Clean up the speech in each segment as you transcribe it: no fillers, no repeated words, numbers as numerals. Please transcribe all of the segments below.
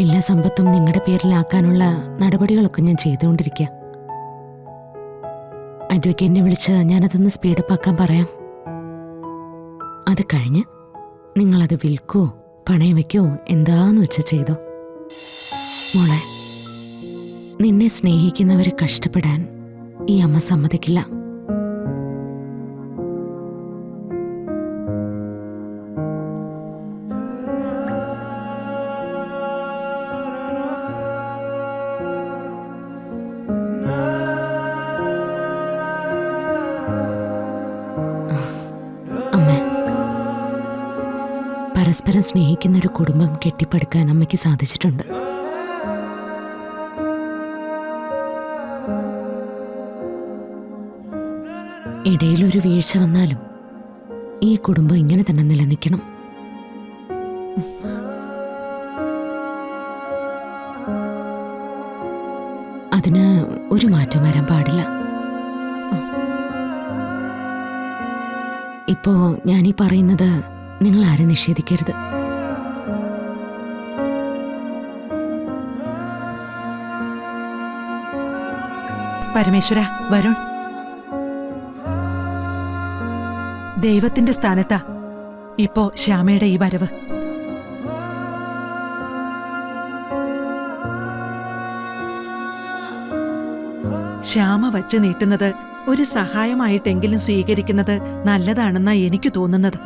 എല്ലാ സമ്പത്തും നിങ്ങളുടെ പേരിലാക്കാനുള്ള നടപടികളൊക്കെ ഞാൻ ചെയ്തുകൊണ്ടിരിക്കുക. അഡ്വക്കേറ്റിനെ വിളിച്ച് ഞാനതൊന്ന് സ്പീഡപ്പ് ആക്കാൻ പറയാം. അത് കഴിഞ്ഞ് നിങ്ങളത് വിൽക്കോ പണയം വയ്ക്കോ എന്താന്ന് വെച്ച് ചെയ്തോ. മോളെ, നിന്നെ സ്നേഹിക്കുന്നവരെ കഷ്ടപ്പെടാൻ ഈ അമ്മ സമ്മതിക്കില്ല. പരസ്പരം സ്നേഹിക്കുന്ന ഒരു കുടുംബം കെട്ടിപ്പടുക്കാൻ അമ്മയ്ക്ക് സാധിച്ചിട്ടുണ്ട്. ഇടയിലൊരു വീഴ്ച വന്നാലും ഈ കുടുംബം ഇങ്ങനെ തന്നെ നിലനിൽക്കണം. അതിന് ഒരു മാറ്റം വരാൻ പാടില്ല. ഇപ്പോ ഞാനീ പറയുന്നത് നിങ്ങൾ ആരും നിഷേധിക്കരുത്. പരമേശ്വര, വരുൺ, ദൈവത്തിന്റെ സ്ഥാനത്താ ഇപ്പോ ശ്യാമയുടെ ഈ വരവ്. ശ്യാമ വച്ച് നീട്ടുന്നത് ഒരു സഹായമായിട്ടെങ്കിലും സ്വീകരിക്കുന്നത് നല്ലതാണെന്നാ എനിക്ക് തോന്നുന്നത്.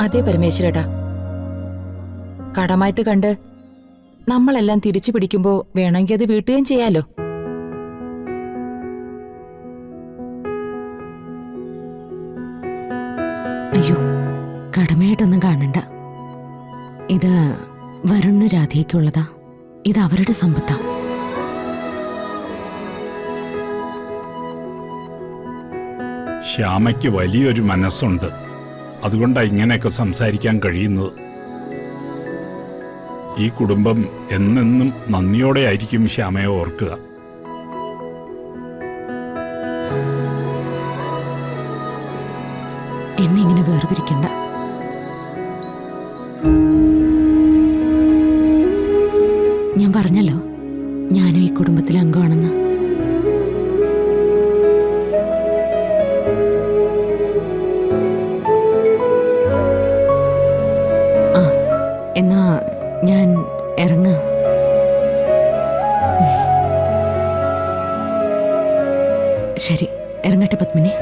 അതെ പരമേശ്വരേട്ടാ, കടമായിട്ട് കണ്ട് നമ്മളെല്ലാം തിരിച്ചു പിടിക്കുമ്പോ വേണമെങ്കിൽ അത് വീട്ടുകയും ചെയ്യാലോ. അയ്യോ, കടമയായിട്ടൊന്നും കാണണ്ട. ഇത് വരുണിന് രാധയ്ക്കുള്ളതാ. ഇത് അവരുടെ സമ്പത്താ. ശ്യാമയ്ക്ക് വലിയൊരു മനസ്സുണ്ട്. അതുകൊണ്ടാണ് ഇങ്ങനെയൊക്കെ സംസാരിക്കാൻ കഴിയുന്നത്. ഈ കുടുംബം എന്നെന്നും നന്ദിയോടെ ആയിരിക്കും ശ്യാമയെ ഓർക്കുക. എന്നെ ഇങ്ങനെ വേർപിരിക്കണ്ട. ഞാൻ പറഞ്ഞല്ലോ, ഞാനും ഈ കുടുംബത്തിലെ അംഗമാണെന്ന്. എന്നാ ഞാൻ ഇറങ്ങ. ശരി, ഇറങ്ങട്ടെ പത്മിനി.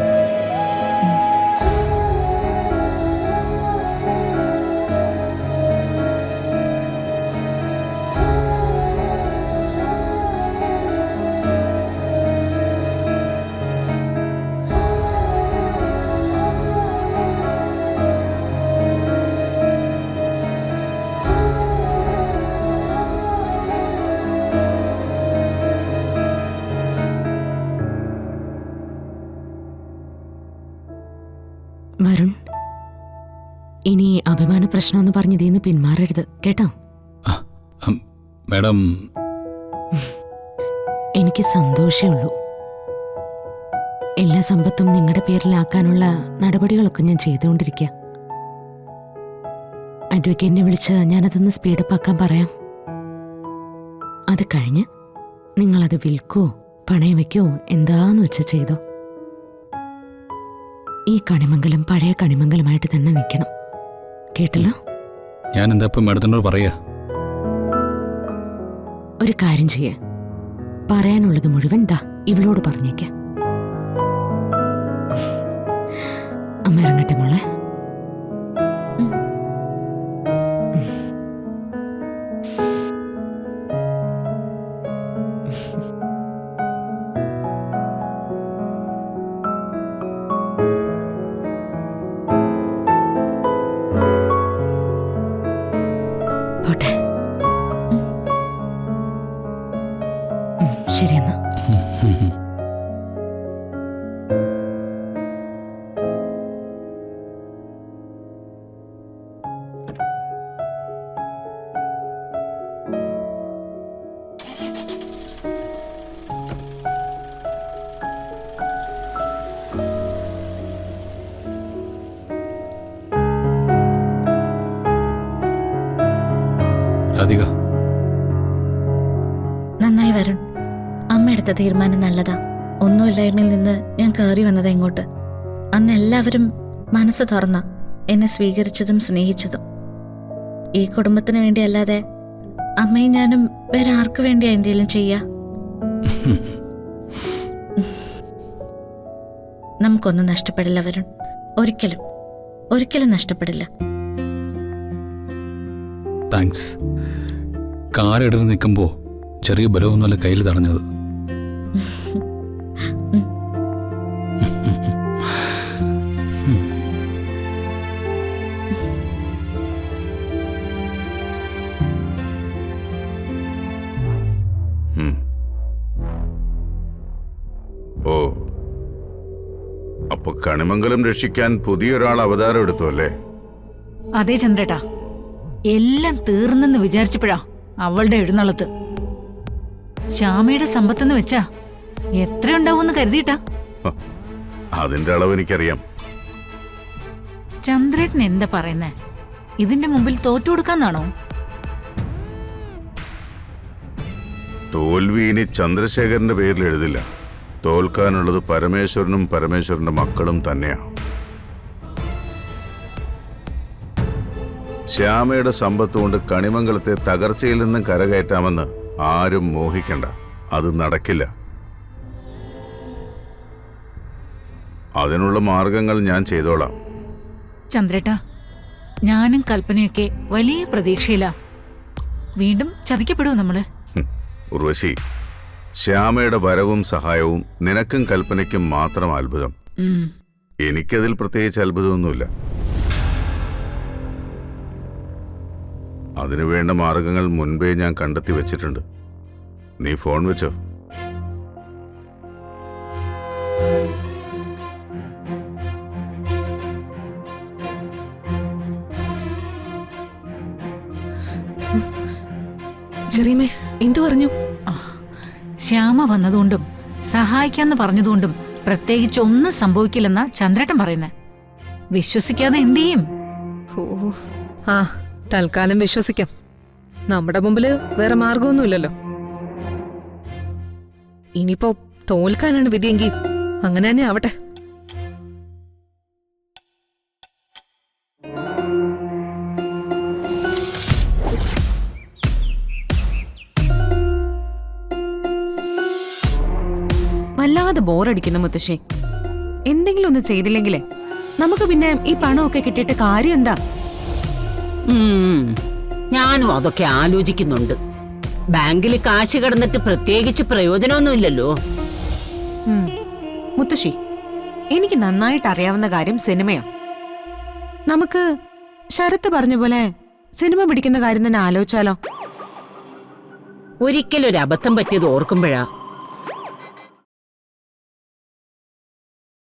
വരുൺ, ഇനി അഭിമാന പ്രശ്നമെന്ന് പറഞ്ഞതിന്ന് പിന്മാറരുത് കേട്ടോ. മാഡം, എനിക്ക് സന്തോഷമേ ഉള്ളൂ. എല്ലാ സമ്പത്തും നിങ്ങളുടെ പേരിലാക്കാനുള്ള നടപടികളൊക്കെ ഞാൻ ചെയ്തുകൊണ്ടിരിക്കുക. അഡ്വക്കേറ്റിനെ വിളിച്ച് ഞാനതൊന്ന് സ്പീഡപ്പ് ആക്കാൻ പറയാം. അത് കഴിഞ്ഞ് നിങ്ങളത് വിൽക്കോ പണയം വയ്ക്കോ എന്താന്ന് വെച്ച് ചെയ്തോ. ഈ കണിമംഗലം പഴയ കണിമംഗലമായിട്ട് തന്നെ നിൽക്കണം. കേട്ടല്ലോ? ഞാൻ എന്താ ഇപ്പം മാഡത്തിനോട് പറയാ? ഒരു കാര്യം ചെയ്യേ, പറയാനുള്ളത് മുഴുവൻ ദാ ഇവളോട് പറഞ്ഞേക്ക. അമ്മ ഇറങ്ങട്ടെ മോളെ. പോട്ടെ. ശരിയെന്നാ. രാധിക. നന്നായി വരുൺ. അമ്മ എടുത്ത തീരുമാനം നല്ലതാ. ഒന്നുമില്ലായ്മയിൽ നിന്ന് ഞാൻ കയറി വന്നത് ഇങ്ങോട്ട്. അന്ന് എല്ലാവരും മനസ്സ് തുറന്ന എന്നെ സ്വീകരിച്ചതും സ്നേഹിച്ചതും. ഈ കുടുംബത്തിന് വേണ്ടിയല്ലാതെ അമ്മയും ഞാനും വേറെ ആർക്കു വേണ്ടിയാ എന്തെങ്കിലും ചെയ്യാ? നമുക്കൊന്നും നഷ്ടപ്പെടില്ല വരുൺ. ഒരിക്കലും ഒരിക്കലും നഷ്ടപ്പെടില്ല. താങ്ക്സ്. കാലിടറി നിൽക്കുമ്പോൾ ചെറിയ ബലമൊന്നുമല്ല കയ്യിൽ തടഞ്ഞത്. ഓ, അപ്പൊ കണിമംഗലം രക്ഷിക്കാൻ പുതിയൊരാൾ അവതാരം എടുത്തു അല്ലേ? അതെ ചന്ദ്രേട്ടാ, എല്ലാം തീർന്നെന്ന് വിചാരിച്ചപ്പോഴാ അവളുടെ എഴുന്നള്ളത്ത്. ശ്യാമയുടെ സമ്പത്തെന്ന് വെച്ചാ എത്ര ഉണ്ടാവുമെന്ന് കരുതിയിട്ടാ. ഹ, അതിന്റെ അളവ് എനിക്കറിയാം. ചന്ദ്രേട്ടൻ എന്താ പറയുന്നേ? ഇതിന്റെ മുമ്പിൽ തോറ്റു കൊടുക്കാന്നാണോ? തോൽവി ഇനി ചന്ദ്രശേഖരന്റെ പേരിൽ എഴുതില്ല. തോൽക്കാനുള്ളത് പരമേശ്വരനും പരമേശ്വരന്റെ മക്കളും തന്നെയാണ്. ശ്യാമയുടെ സമ്പത്ത് കൊണ്ട് കണിമംഗലത്തെ തകർച്ചയിൽ നിന്നും കരകയറ്റാമെന്ന് ആരും മോഹിക്കണ്ട. അത് നടക്കില്ല. അതിനുള്ള മാർഗങ്ങൾ ഞാൻ ചെയ്തോളാം. ചന്ദ്രേട്ടാ, ഞാനും കൽപ്പനയൊക്കെ വലിയ പ്രതീക്ഷയിലാ. വീണ്ടും ചതിക്കപ്പെടുവോ നമ്മള്? ഉർവശി, ശ്യാമയുടെ വരവും സഹായവും നിനക്കും കൽപ്പനയ്ക്കും മാത്രം അത്ഭുതം. എനിക്കതിൽ പ്രത്യേകിച്ച് അത്ഭുതമൊന്നുമില്ല. അതിനുവേണ്ട മാർഗങ്ങൾ മുൻപേ ഞാൻ കണ്ടെത്തി വെച്ചിട്ടുണ്ട്. നീ ഫോൺ വെച്ചോ. ചെറിയമേ, എന്തു പറഞ്ഞു? ശ്യാമ വന്നതുകൊണ്ടും സഹായിക്കാന്ന് പറഞ്ഞതുകൊണ്ടും പ്രത്യേകിച്ച് ഒന്നും സംഭവിക്കില്ലെന്നാ ചന്ദ്രേട്ടൻ പറയുന്നേ. വിശ്വസിക്കാതെ എന്ത് ചെയ്യും? ആ, തൽക്കാലം വിശ്വസിക്കാം. നമ്മുടെ മുമ്പില് വേറെ മാർഗമൊന്നുമില്ലല്ലോ. ഇനിയിപ്പോ തോൽക്കാനാണ് വിധിയെങ്കിൽ അങ്ങനെ തന്നെ ആവട്ടെ. വല്ലാതെ ബോറടിക്കുന്നു മുത്തശ്ശി. എന്തെങ്കിലും ഒന്ന് ചെയ്തില്ലെങ്കിലേ നമുക്ക് പിന്നെ ഈ പണമൊക്കെ കിട്ടിയിട്ട് കാര്യം എന്താ? ഞാനും അതൊക്കെ ആലോചിക്കുന്നുണ്ട്. ബാങ്കിൽ കാശ് കിടന്നിട്ട് പ്രത്യേകിച്ച് പ്രയോജനമൊന്നുമില്ലല്ലോ. മുത്തശ്ശി, എനിക്ക് നന്നായിട്ട് അറിയാവുന്ന കാര്യം സിനിമയാ. നമുക്ക് ശരത്ത് പറഞ്ഞ പോലെ സിനിമ പിടിക്കുന്ന കാര്യം തന്നെ ആലോചിച്ചാലോ? ഒരിക്കലൊരു അബദ്ധം പറ്റിയത് ഓർക്കുമ്പോഴാ